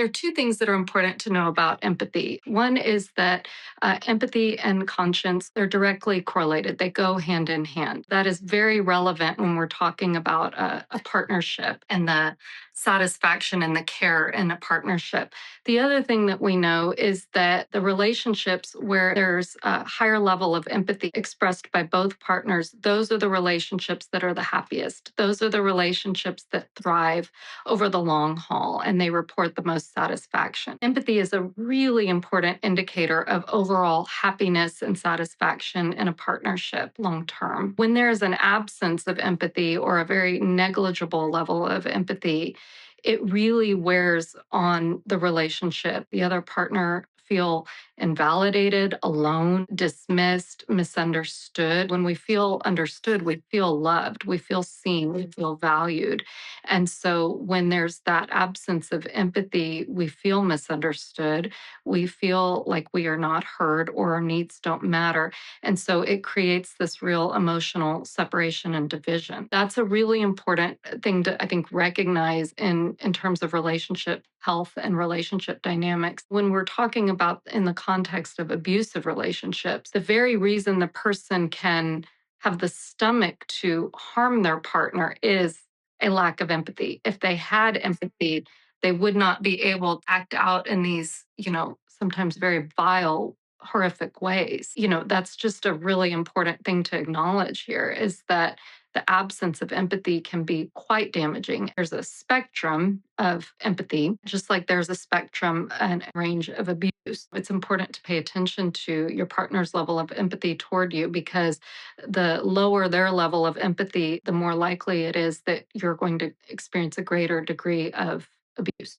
There are two things that are important to know about empathy. One is that empathy and conscience, they're directly correlated. They go hand in hand. That is very relevant when we're talking about a partnership and the satisfaction and the care in a partnership. The other thing that we know is that the relationships where there's a higher level of empathy expressed by both partners, those are the relationships that are the happiest. Those are the relationships that thrive over the long haul and they report the most satisfaction. Empathy is a really important indicator of overall happiness and satisfaction in a partnership long term. When there is an absence of empathy or a very negligible level of empathy, it really wears on the relationship. The other partner feel invalidated, alone, dismissed, misunderstood. When we feel understood, we feel loved, we feel seen, we feel valued. And so when there's that absence of empathy, we feel misunderstood. We feel like we are not heard or our needs don't matter. And so it creates this real emotional separation and division. That's a really important thing to, I think, recognize in terms of relationship health and relationship dynamics. When we're talking about in the context of abusive relationships, the very reason the person can have the stomach to harm their partner is a lack of empathy. If they had empathy, they would not be able to act out in these, sometimes very vile, horrific ways. That's just a really important thing to acknowledge here is that the absence of empathy can be quite damaging. There's a spectrum of empathy, just like there's a spectrum and range of abuse. It's important to pay attention to your partner's level of empathy toward you because the lower their level of empathy, the more likely it is that you're going to experience a greater degree of abuse.